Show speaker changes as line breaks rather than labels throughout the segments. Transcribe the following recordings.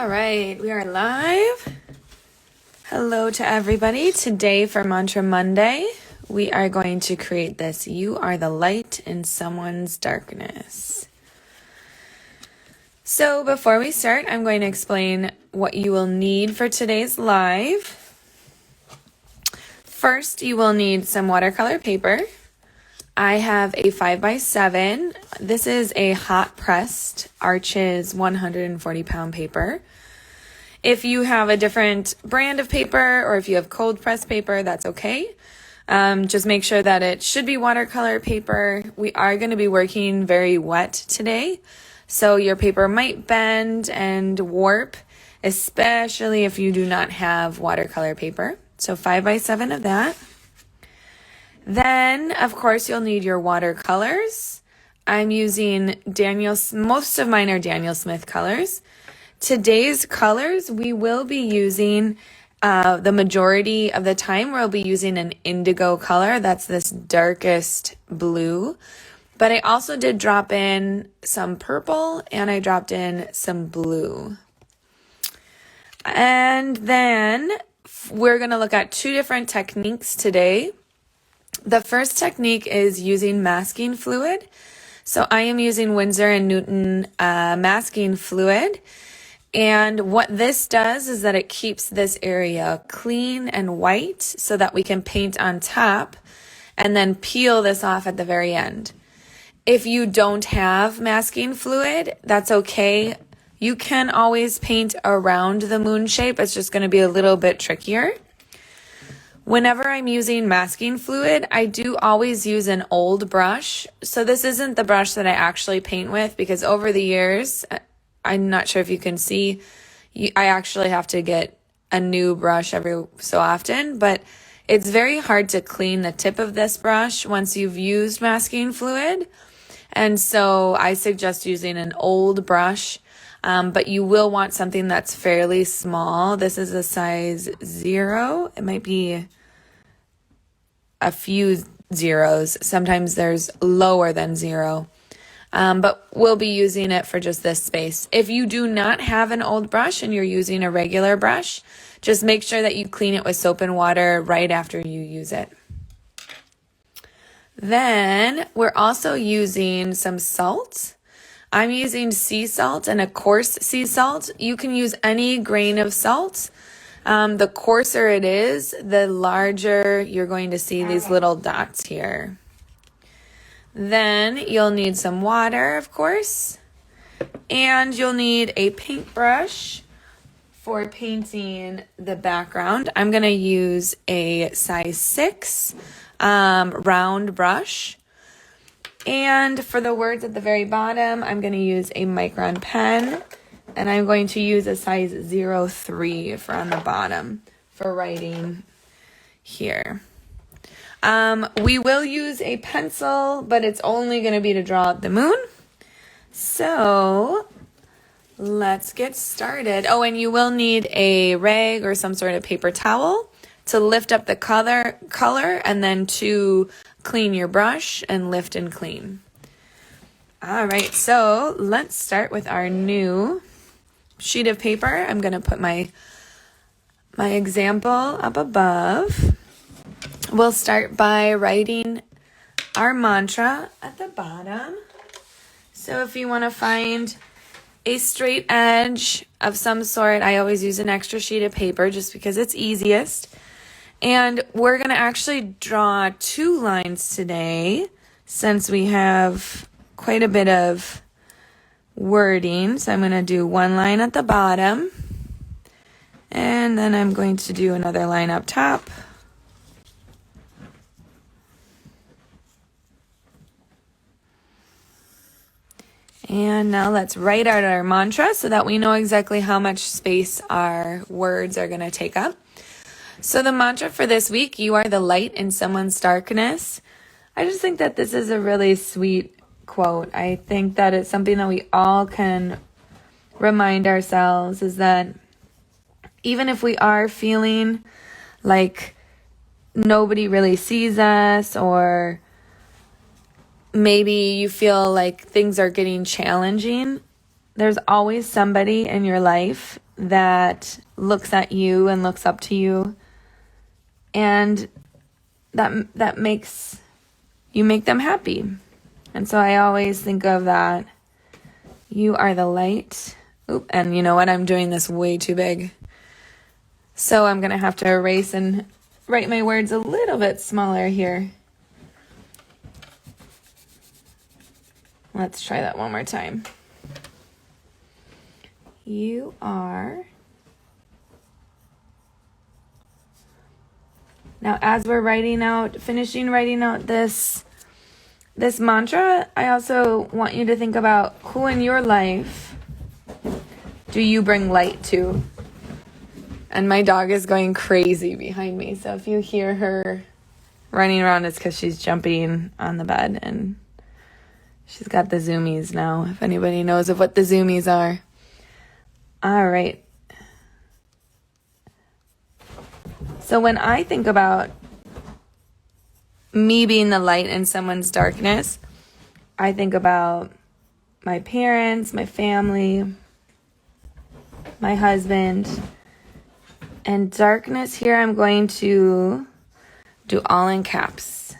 All right, we are live. Hello to everybody. Today for Mantra Monday, we are going to create this. You are the light in someone's darkness. So before we start, I'm going to explain what you will need for today's live. First, you will need some watercolor paper. I have a 5x7. This is a hot pressed Arches 140 pound paper. If you have a different brand of paper or if you have cold pressed paper, that's okay. Just make sure that it should be watercolor paper. We are going to be working very wet today, so your paper might bend and warp, especially if you do not have watercolor paper. So 5x7 of that. Then, of course, you'll need your watercolors. I'm using most of mine are Daniel Smith colors. Today's colors, we will be using, the majority of the time, we'll be using an indigo color. That's this darkest blue. But I also did drop in some purple and I dropped in some blue. And then we're going to look at two different techniques today. The first technique is using masking fluid. So I am using Winsor & Newton masking fluid. And what this does is that it keeps this area clean and white so that we can paint on top and then peel this off at the very end. If you don't have masking fluid, that's okay. You can always paint around the moon shape. It's just going to be a little bit trickier. Whenever I'm using masking fluid, I do always use an old brush. So this isn't the brush that I actually paint with because over the years, I'm not sure if you can see, I actually have to get a new brush every so often, but it's very hard to clean the tip of this brush once you've used masking fluid. And so I suggest using an old brush, but you will want something that's fairly small. This is a size 0. It might be a few zeros. Sometimes there's lower than 0. But we'll be using it for just this space. If you do not have an old brush and you're using a regular brush, just make sure that you clean it with soap and water right after you use it. Then we're also using some salt. I'm using sea salt and a coarse sea salt. You can use any grain of salt. The coarser it is, the larger you're going to see these little dots here. Then you'll need some water, of course, and you'll need a paintbrush for painting the background. I'm going to use a size 6 round brush. And for the words at the very bottom, I'm going to use a micron pen, and I'm going to use a size 03 for on the bottom for writing here. We will use a pencil, but it's only going to be to draw out the moon. So let's get started. Oh, and you will need a rag or some sort of paper towel to lift up the color and then to clean your brush and lift and clean. All right, so let's start with our new sheet of paper. I'm going to put my example up above. We'll start by writing our mantra at the bottom. So if you want to find a straight edge of some sort, I always use an extra sheet of paper just because it's easiest. And we're going to actually draw 2 lines today since we have quite a bit of wording. So I'm going to do 1 line at the bottom, and then I'm going to do another line up top. And now let's write out our mantra so that we know exactly how much space our words are going to take up. So the mantra for this week, you are the light in someone's darkness. I just think that this is a really sweet quote. I think that it's something that we all can remind ourselves is that even if we are feeling like nobody really sees us, or maybe you feel like things are getting challenging, there's always somebody in your life that looks at you and looks up to you, and that makes you make them happy. And so I always think of that. You are the light. Oop, and you know what? I'm doing this way too big. So I'm going to have to erase and write my words a little bit smaller here. Let's try that one more time. You are. Now, as we're finishing writing out this mantra, I also want you to think about who in your life do you bring light to? And my dog is going crazy behind me. So if you hear her running around, it's because she's jumping on the bed, and she's got the zoomies now, if anybody knows of what the zoomies are. All right. So when I think about me being the light in someone's darkness, I think about my parents, my family, my husband. And darkness here, I'm going to do all in caps,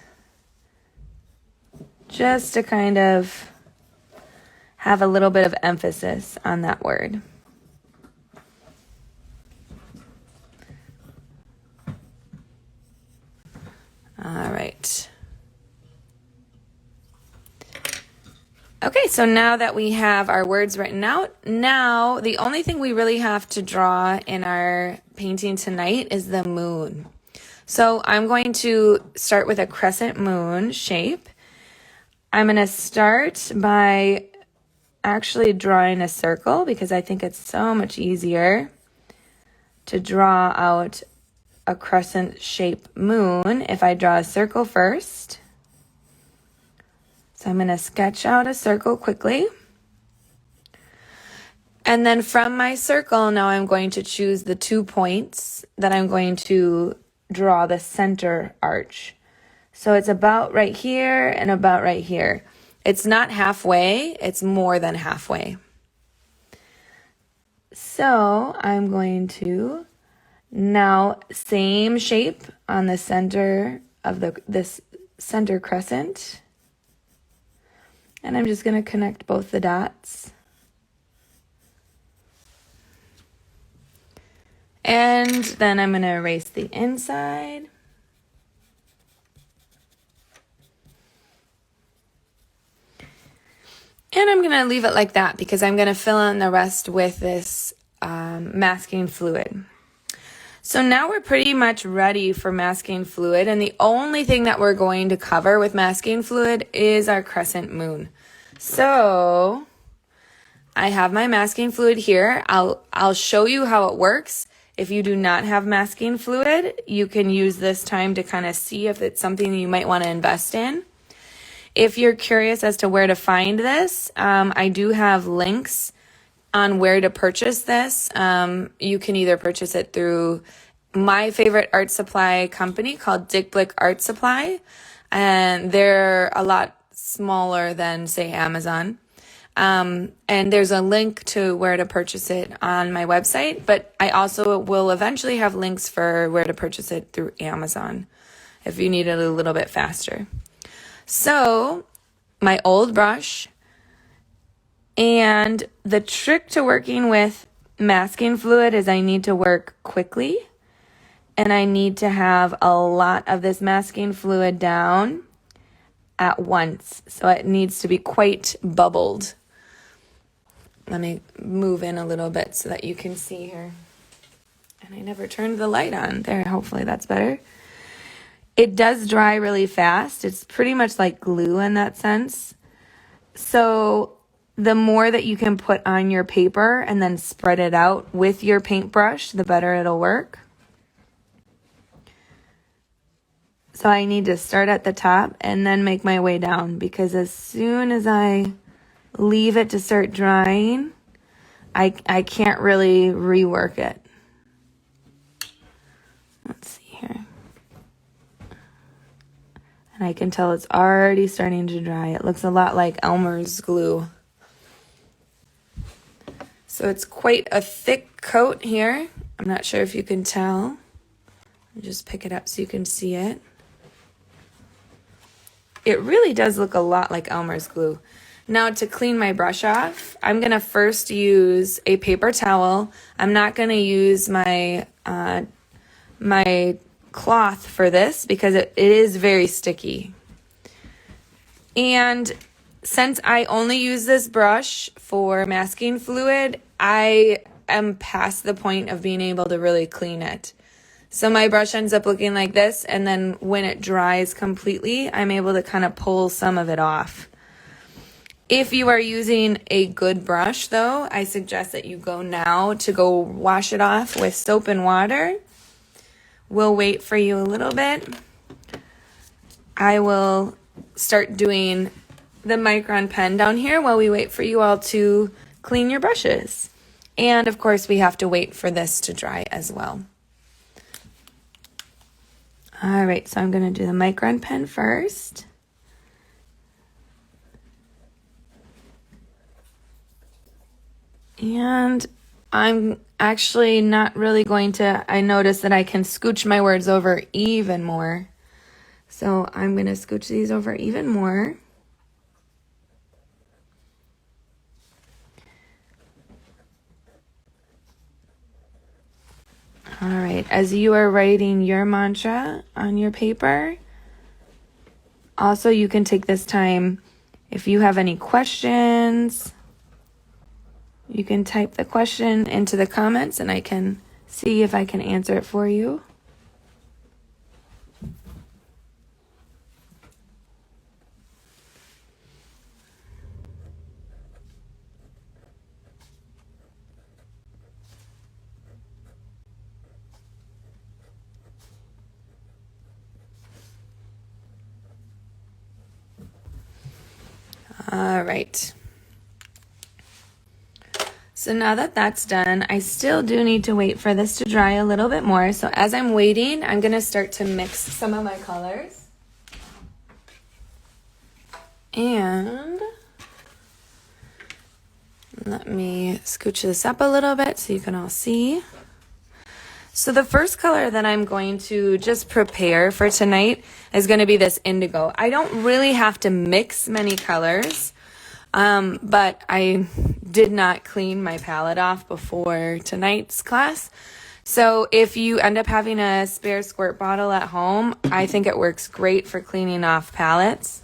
just to kind of have a little bit of emphasis on that word. All right. Okay, so now that we have our words written out, now the only thing we really have to draw in our painting tonight is the moon. So I'm going to start with a crescent moon shape. I'm going to start by actually drawing a circle because I think it's so much easier to draw out a crescent shape moon if I draw a circle first. So I'm going to sketch out a circle quickly. And then from my circle, now I'm going to choose the 2 points that I'm going to draw the center arch. So it's about right here and about right here. It's not halfway, it's more than halfway. So I'm going to now same shape on the center of this center crescent. And I'm just going to connect both the dots. And then I'm going to erase the inside. And I'm going to leave it like that because I'm going to fill in the rest with this masking fluid. So now we're pretty much ready for masking fluid, and the only thing that we're going to cover with masking fluid is our crescent moon. So I have my masking fluid here. I'll show you how it works. If you do not have masking fluid, you can use this time to kind of see if it's something you might want to invest in. If you're curious as to where to find this, I do have links on where to purchase this. You can either purchase it through my favorite art supply company called Dick Blick Art Supply, and they're a lot smaller than, say, Amazon. And there's a link to where to purchase it on my website, but I also will eventually have links for where to purchase it through Amazon if you need it a little bit faster. So my old brush. And the trick to working with masking fluid is I need to work quickly, and I need to have a lot of this masking fluid down at once. So it needs to be quite bubbled. Let me move in a little bit so that you can see here. And I never turned the light on. There, hopefully that's better. It does dry really fast. It's pretty much like glue in that sense. So the more that you can put on your paper and then spread it out with your paintbrush, the better it'll work. So I need to start at the top and then make my way down, because as soon as I leave it to start drying, I can't really rework it. Let's see here. And I can tell it's already starting to dry. It looks a lot like Elmer's glue. So it's quite a thick coat here. I'm not sure if you can tell. I'll just pick it up so you can see it. It really does look a lot like Elmer's glue. Now to clean my brush off, I'm gonna first use a paper towel. I'm not gonna use my my cloth for this because it is very sticky. And since I only use this brush for masking fluid, I am past the point of being able to really clean it. So my brush ends up looking like this, and then when it dries completely, I'm able to kind of pull some of it off. If you are using a good brush though, I suggest that you go now to go wash it off with soap and water. We'll wait for you a little bit. I will start doing the micron pen down here while we wait for you all to clean your brushes. And of course we have to wait for this to dry as well. All right, so I'm gonna do the micron pen first. And I'm actually not really going to, I notice that I can scooch my words over even more. So I'm going to scooch these over even more. All right, as you are writing your mantra on your paper, also you can take this time, if you have any questions, you can type the question into the comments and I can see if I can answer it for you. All right. So now that that's done, I still do need to wait for this to dry a little bit more. So as I'm waiting, I'm going to start to mix some of my colors. And let me scooch this up a little bit so you can all see. So the first color that I'm going to just prepare for tonight is going to be this indigo. I don't really have to mix many colors, but I did not clean my palette off before tonight's class. So if you end up having a spare squirt bottle at home, I think it works great for cleaning off palettes.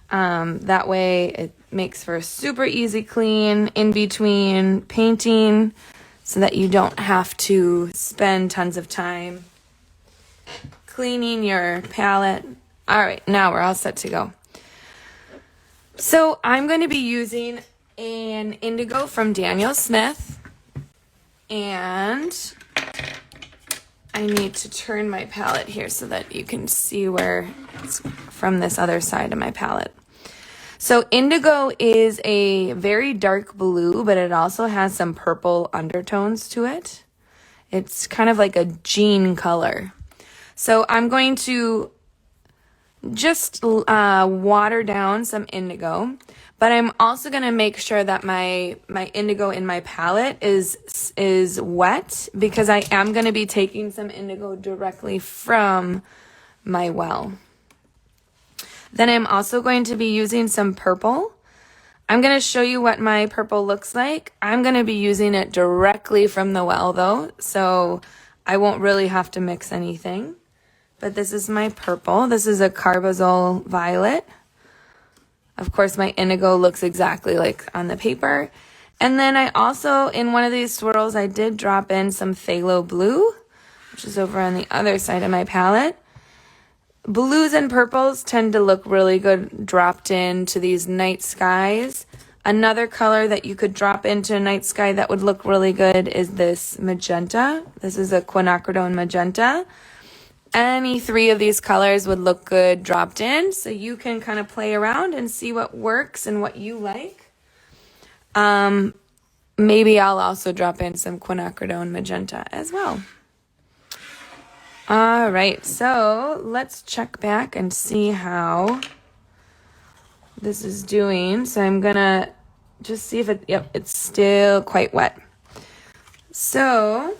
That way it makes for a super easy clean in between painting so that you don't have to spend tons of time cleaning your palette. All right, now we're all set to go. So I'm going to be using an indigo from Daniel Smith, and I need to turn my palette here so that you can see where it's from this other side of my palette. So indigo is a very dark blue, but it also has some purple undertones to it. It's kind of like a jean color. So I'm going to just water down some indigo, but I'm also going to make sure that my indigo in my palette is wet, because I am going to be taking some indigo directly from my well. Then I'm also going to be using some purple. I'm going to show you what my purple looks like. I'm going to be using it directly from the well though, so I won't really have to mix anything. But this is my purple. This is a carbazole violet. Of course, my indigo looks exactly like on the paper. And then I also, in one of these swirls, I did drop in some phthalo blue, which is over on the other side of my palette. Blues and purples tend to look really good dropped into these night skies. Another color that you could drop into a night sky that would look really good is this magenta. This is a quinacridone magenta. Any three of these colors would look good dropped in, so you can kind of play around and see what works and what you like. Maybe I'll also drop in some quinacridone magenta as well. All right, so let's check back and see how this is doing. So I'm gonna just see if it, yep, it's still quite wet. So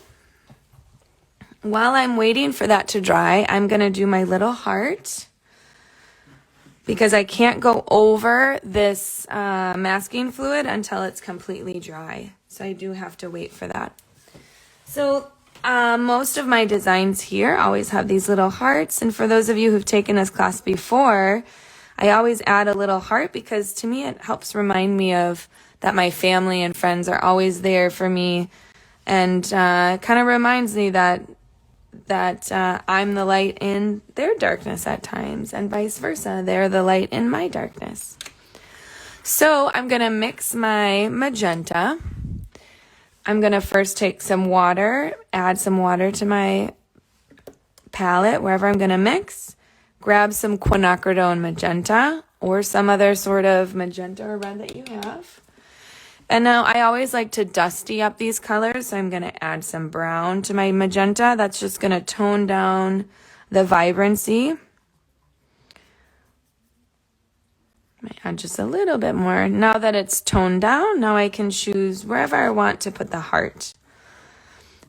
while I'm waiting for that to dry, I'm going to do my little heart because I can't go over this masking fluid until it's completely dry. So I do have to wait for that. So most of my designs here always have these little hearts. And for those of you who've taken this class before, I always add a little heart because to me it helps remind me of that my family and friends are always there for me, and kind of reminds me that I'm the light in their darkness at times, and vice versa. They're the light in my darkness. So I'm going to mix my magenta. I'm going to first take some water, add some water to my palette wherever I'm going to mix. Grab some quinacridone magenta or some other sort of magenta or red that you have. And now I always like to dusty up these colors, so I'm going to add some brown to my magenta. That's just going to tone down the vibrancy. Might add just a little bit more. Now that it's toned down, now I can choose wherever I want to put the heart.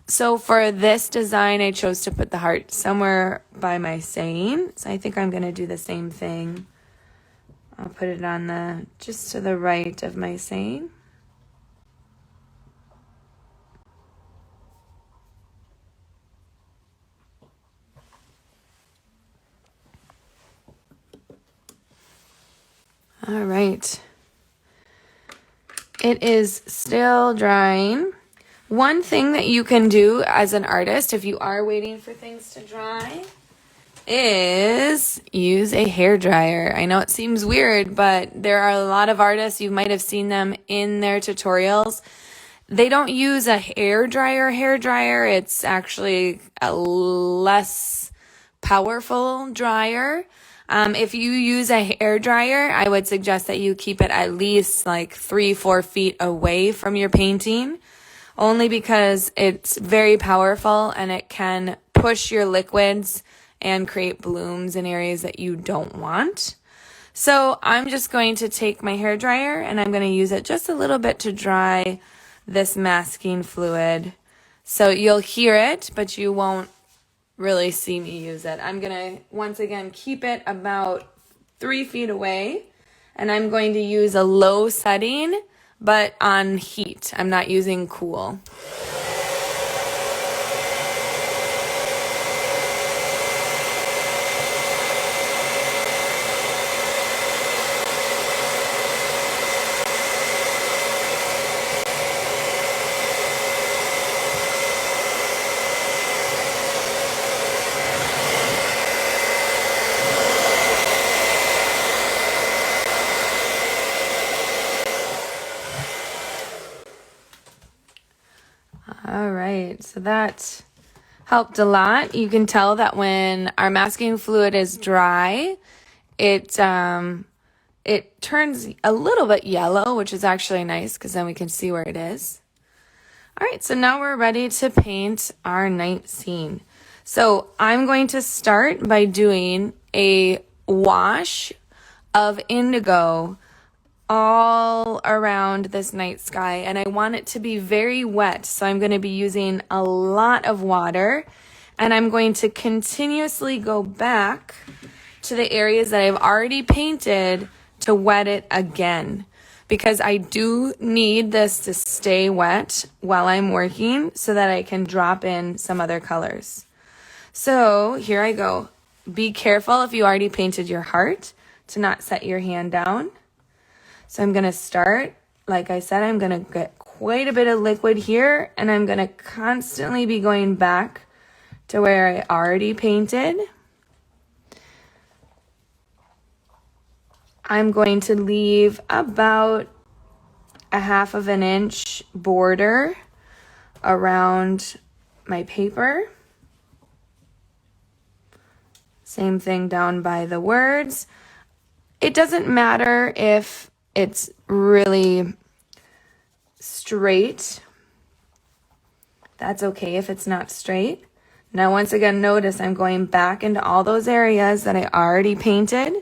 So for this design, I chose to put the heart somewhere by my saying. So I think I'm going to do the same thing. I'll put it on just to the right of my saying. All right. It is still drying. One thing that you can do as an artist, if you are waiting for things to dry, is use a hair dryer. I know it seems weird, but there are a lot of artists, you might have seen them in their tutorials. They don't use a hair dryer. It's actually a less powerful dryer. If you use a hair dryer, I would suggest that you keep it at least like 3-4 feet away from your painting, only because it's very powerful and it can push your liquids and create blooms in areas that you don't want. So I'm just going to take my hair dryer and I'm going to use it just a little bit to dry this masking fluid. So you'll hear it, but you won't really see me use it. I'm going to, once again, keep it about 3 feet away, and I'm going to use a low setting, but on heat. I'm not using cool. All right, so that helped a lot. You can tell that when our masking fluid is dry, it turns a little bit yellow, which is actually nice because then we can see where it is. All right, so now we're ready to paint our night scene. So I'm going to start by doing a wash of indigo all around this night sky, and I want it to be very wet, so I'm going to be using a lot of water, and I'm going to continuously go back to the areas that I've already painted to wet it again, because I do need this to stay wet while I'm working so that I can drop in some other colors. So here I go. Be careful if you already painted your heart to not set your hand down. So I'm going to start, like I said, I'm going to get quite a bit of liquid here, and I'm going to constantly be going back to where I already painted. I'm going to leave about a 1/2 inch border around my paper. Same thing down by the words. It doesn't matter if it's really straight. That's okay if it's not straight. Now, once again, notice I'm going back into all those areas that I already painted,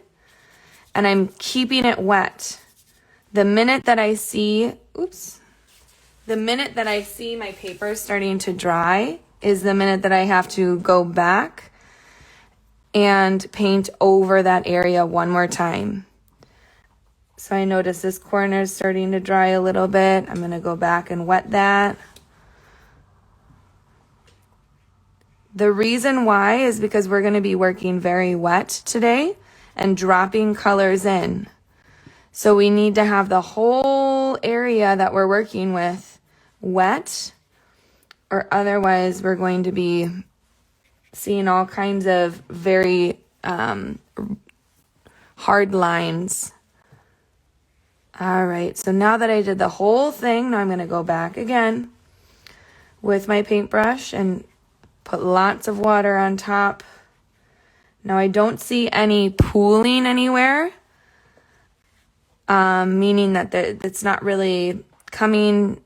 and I'm keeping it wet. The minute that I see, the minute that I see my paper starting to dry is the minute that I have to go back and paint over that area one more time. So I notice this corner is starting to dry a little bit. I'm going to go back and wet that. The reason why is because we're going to be working very wet today and dropping colors in. So we need to have the whole area that we're working with wet, or otherwise we're going to be seeing all kinds of very hard lines. All right, so now that I did the whole thing, now I'm going to go back again with my paintbrush and put lots of water on top. Now I don't see any pooling anywhere, meaning that it's not really coming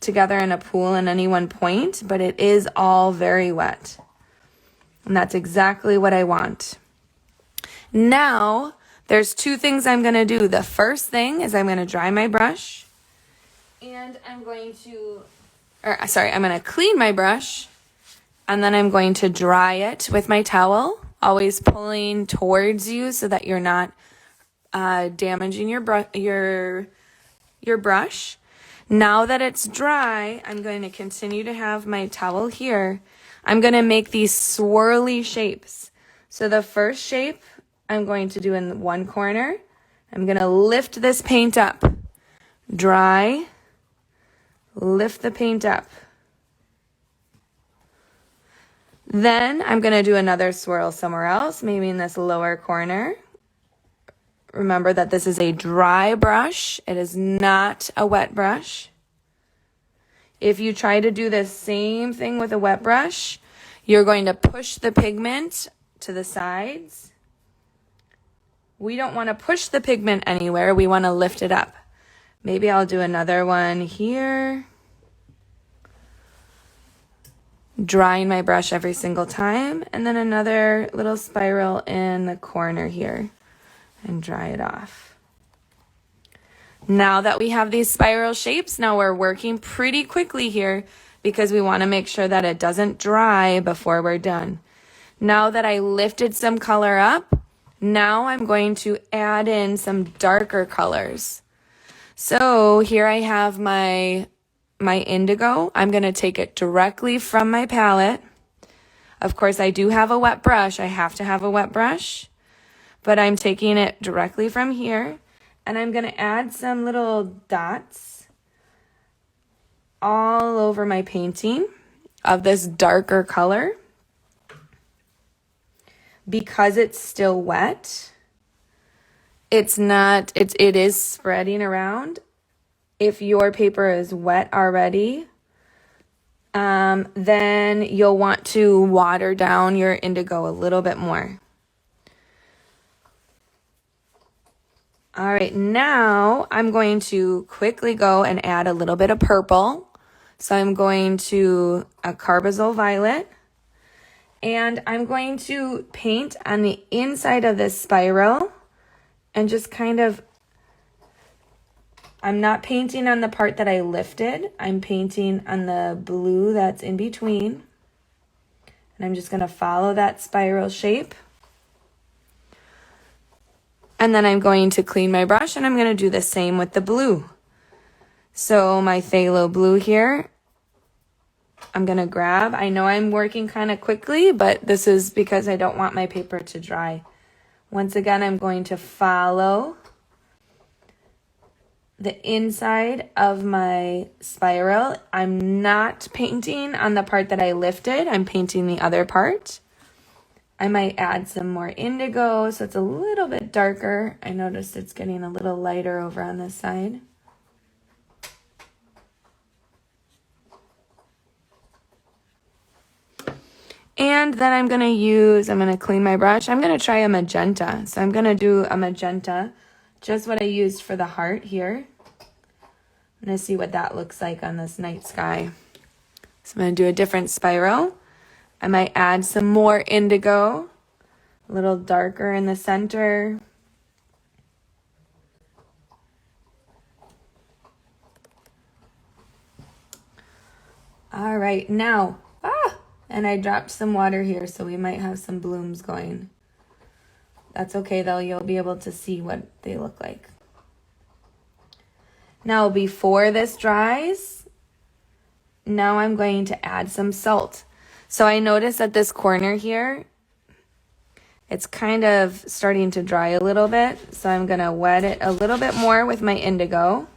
together in a pool in any one point, but it is all very wet. And that's exactly what I want. Now, there's two things I'm going to do. The first thing is I'm going to dry my brush, and I'm going to clean my brush, and then I'm going to dry it with my towel, always pulling towards you so that you're not damaging your brush. Now that it's dry, I'm going to continue to have my towel here. I'm going to make these swirly shapes. So the first shape I'm going to do in one corner. I'm going to lift this paint up. Dry. Lift the paint up. Then I'm going to do another swirl somewhere else, maybe in this lower corner. Remember that this is a dry brush. It is not a wet brush. If you try to do the same thing with a wet brush, you're going to push the pigment to the sides. We don't want to push the pigment anywhere. We want to lift it up. Maybe I'll do another one here. Drying my brush every single time. And then another little spiral in the corner here. And dry it off. Now that we have these spiral shapes, now we're working pretty quickly here because we want to make sure that it doesn't dry before we're done. Now that I lifted some color up, now I'm going to add in some darker colors. So here I have my indigo. I'm going to take it directly from my palette. Of course, I do have a wet brush. I have to have a wet brush. But I'm taking it directly from here. And I'm going to add some little dots all over my painting of this darker color. Because it's still wet, it is spreading around. If your paper is wet already, then you'll want to water down your indigo a little bit more. All right, now I'm going to quickly go and add a little bit of purple. So I'm going to a carbazole violet. And I'm going to paint on the inside of this spiral and just kind of, I'm not painting on the part that I lifted. I'm painting on the blue that's in between. And I'm just going to follow that spiral shape. And then I'm going to clean my brush and I'm going to do the same with the blue. So my phthalo blue here, I'm going to grab. I know I'm working kind of quickly, but this is because I don't want my paper to dry. Once again, I'm going to follow the inside of my spiral. I'm not painting on the part that I lifted. I'm painting the other part. I might add some more indigo so it's a little bit darker. I noticed it's getting a little lighter over on this side. And then I'm going to clean my brush. I'm going to try a magenta. So I'm going to do a magenta, just what I used for the heart here. I'm going to see what that looks like on this night sky. So I'm going to do a different spiral. I might add some more indigo, a little darker in the center. All right, now, and I dropped some water here, so we might have some blooms going. That's okay though, you'll be able to see what they look like. Now, before this dries, now I'm going to add some salt. So I noticed at this corner here, it's kind of starting to dry a little bit. So I'm gonna wet it a little bit more with my indigo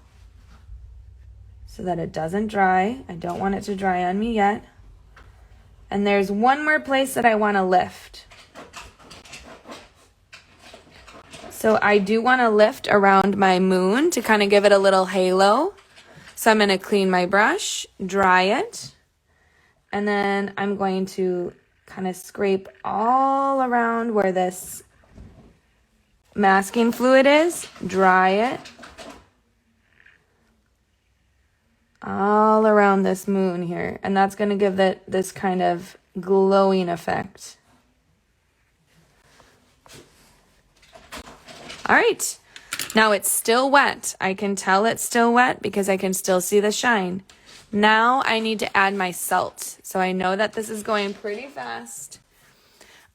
so that it doesn't dry. I don't want it to dry on me yet. And there's one more place that I wanna lift. So I do wanna lift around my moon to kind of give it a little halo. So I'm gonna clean my brush, dry it, and then I'm going to kind of scrape all around where this masking fluid is, dry it, all around this moon here. And that's going to give it this kind of glowing effect. All right, now it's still wet. I can tell it's still wet because I can still see the shine. Now I need to add my salt. So I know that this is going pretty fast.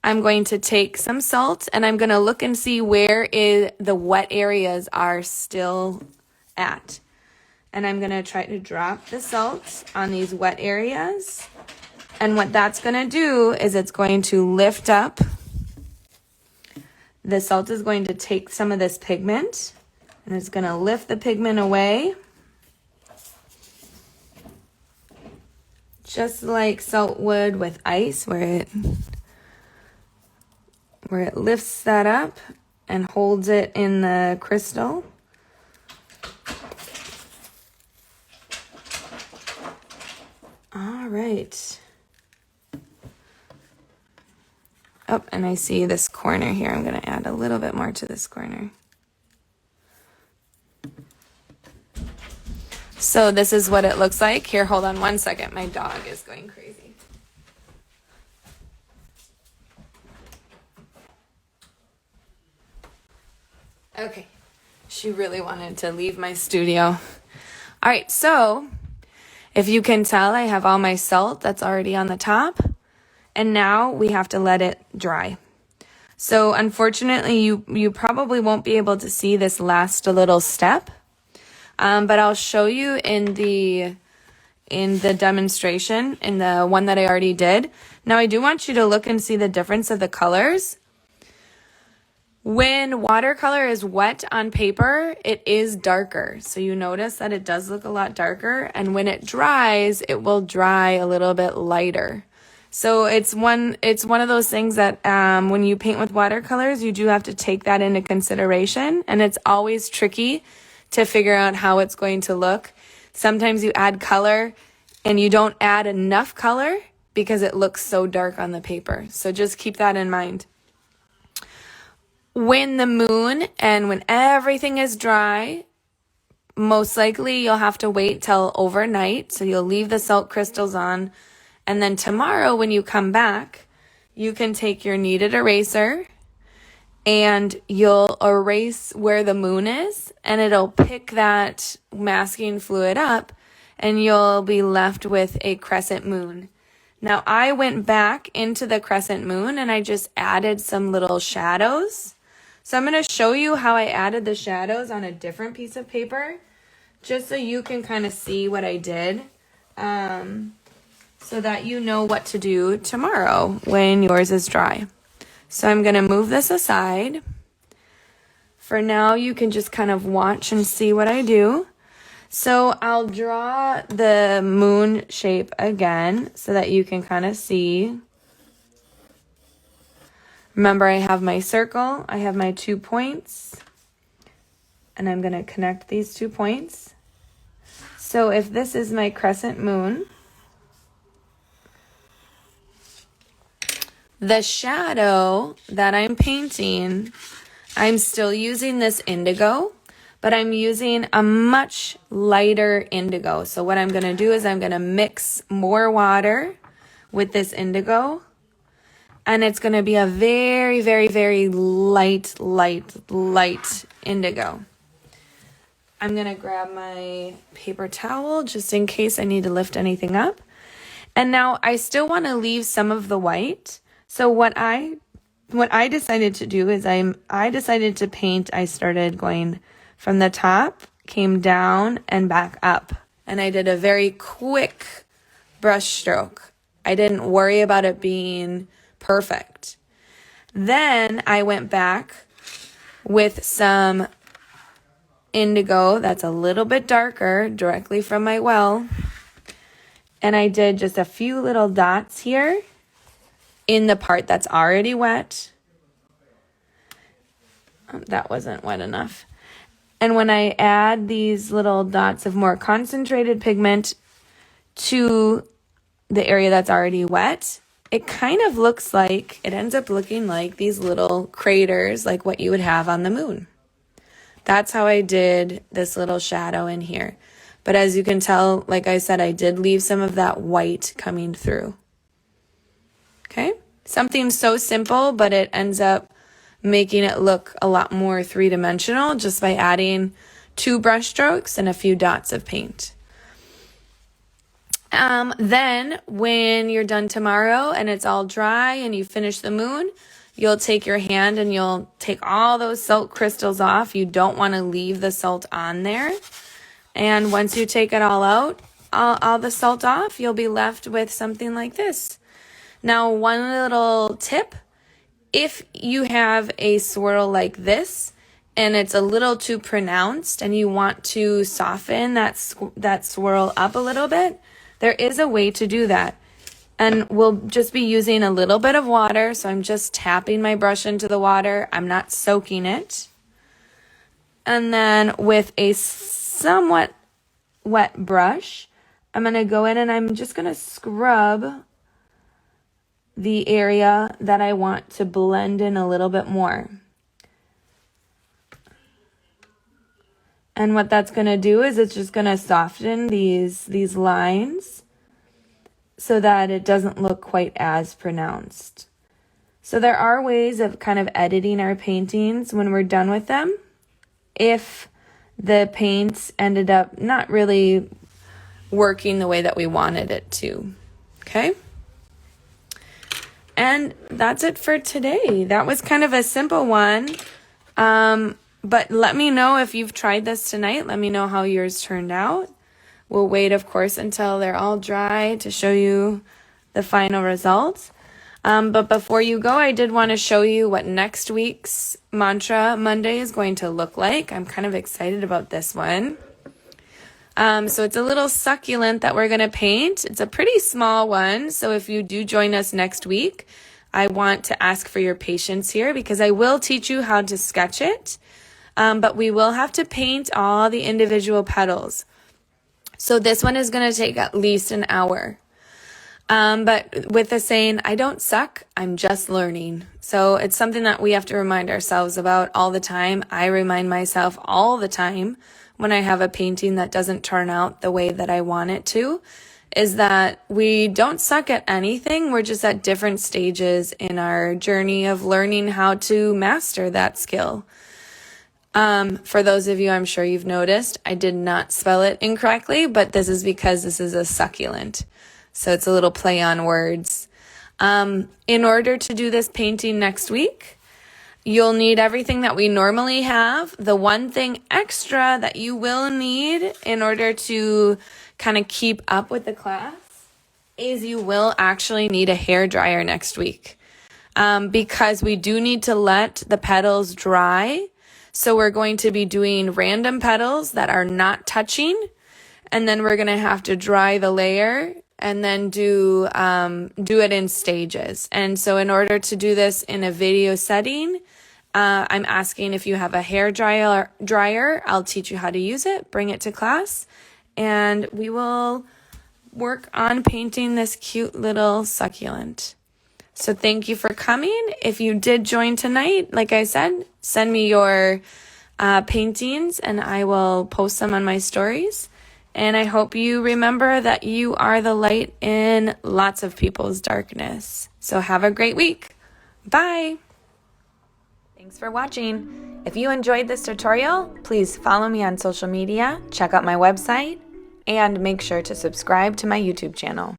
I'm going to take some salt and I'm going to look and see where the wet areas are still at. And I'm going to try to drop the salt on these wet areas. And what that's going to do is it's going to lift up. The salt is going to take some of this pigment and it's going to lift the pigment away. Just like salt would with ice, where it lifts that up and holds it in the crystal. All right. Oh, and I see this corner here. I'm going to add a little bit more to this corner. So this is what it looks like. Here, hold on one second. My dog is going crazy. Okay, she really wanted to leave my studio. All right, so if you can tell, I have all my salt that's already on the top. And now we have to let it dry. So unfortunately, you probably won't be able to see this last little step. But I'll show you in the demonstration, in the one that I already did. Now I do want you to look and see the difference of the colors. When watercolor is wet on paper, it is darker. So you notice that it does look a lot darker. And when it dries, it will dry a little bit lighter. So it's one of those things that when you paint with watercolors, you do have to take that into consideration. And it's always tricky to figure out how it's going to look. Sometimes you add color and you don't add enough color because it looks so dark on the paper. So just keep that in mind. When the moon and when everything is dry, most likely you'll have to wait till overnight. So you'll leave the salt crystals on. And then tomorrow when you come back, you can take your kneaded eraser and you'll erase where the moon is, and it'll pick that masking fluid up, and you'll be left with a crescent moon. Now, I went back into the crescent moon, and I just added some little shadows. So I'm going to show you how I added the shadows on a different piece of paper, just so you can kind of see what I did, so that you know what to do tomorrow when yours is dry. So I'm going to move this aside. For now, you can just kind of watch and see what I do. So I'll draw the moon shape again so that you can kind of see. Remember, I have my circle, I have my 2 points, and I'm going to connect these 2 points. So if this is my crescent moon, the shadow that I'm painting, I'm still using this indigo, but I'm using a much lighter indigo. So what I'm going to do is I'm going to mix more water with this indigo, and it's going to be a very, very, very light indigo. I'm going to grab my paper towel just in case I need to lift anything up. And now I still want to leave some of the white. So what I decided to do is I decided to paint. I started going from the top, came down and back up. And I did a very quick brush stroke. I didn't worry about it being perfect. Then I went back with some indigo that's a little bit darker directly from my well. And I did just a few little dots here in the part that's already wet. That wasn't wet enough. And when I add these little dots of more concentrated pigment to the area that's already wet, it kind of looks like, it ends up looking like these little craters, like what you would have on the moon. That's how I did this little shadow in here. But as you can tell, like I said, I did leave some of that white coming through. Okay? Something so simple, but it ends up making it look a lot more three-dimensional just by adding 2 brush strokes and a few dots of paint. Then when you're done tomorrow and it's all dry and you finish the moon, you'll take your hand and you'll take all those salt crystals off. You don't want to leave the salt on there. And once you take it all out, all the salt off, you'll be left with something like this. Now, one little tip, if you have a swirl like this and it's a little too pronounced and you want to soften that swirl up a little bit, there is a way to do that. And we'll just be using a little bit of water. So I'm just tapping my brush into the water. I'm not soaking it. And then with a somewhat wet brush, I'm going to go in and I'm just going to scrub the area that I want to blend in a little bit more. And what that's going to do is it's just going to soften these lines so that it doesn't look quite as pronounced. So there are ways of kind of editing our paintings when we're done with them if the paint ended up not really working the way that we wanted it to. Okay? And that's it for today. That was kind of a simple one. But let me know if you've tried this tonight. Let me know how yours turned out. We'll wait, of course, until they're all dry to show you the final results. But before you go, I did want to show you what next week's Mantra Monday is going to look like. I'm kind of excited about this one. So it's a little succulent that we're going to paint. It's a pretty small one. So if you do join us next week, I want to ask for your patience here because I will teach you how to sketch it. But we will have to paint all the individual petals. So this one is going to take at least an hour. But with the saying, I don't suck, I'm just learning. So it's something that we have to remind ourselves about all the time. I remind myself all the time when I have a painting that doesn't turn out the way that I want it to, is that we don't suck at anything. We're just at different stages in our journey of learning how to master that skill. For those of you, I'm sure you've noticed, I did not spell it incorrectly, but this is because this is a succulent. So it's a little play on words. In order to do this painting next week, you'll need everything that we normally have. The one thing extra that you will need in order to kind of keep up with the class is you will actually need a hair dryer next week. Because we do need to let the petals dry. So we're going to be doing random petals that are not touching, and then we're going to have to dry the layer and then do it in stages. And so in order to do this in a video setting, I'm asking if you have a hair dryer. I'll teach you how to use it, bring it to class, and we will work on painting this cute little succulent. So thank you for coming. If you did join tonight, like I said, send me your paintings and I will post them on my stories. And I hope you remember that you are the light in lots of people's darkness. So have a great week. Bye. Thanks for watching. If you enjoyed this tutorial, please follow me on social media, check out my website, and make sure to subscribe to my YouTube channel.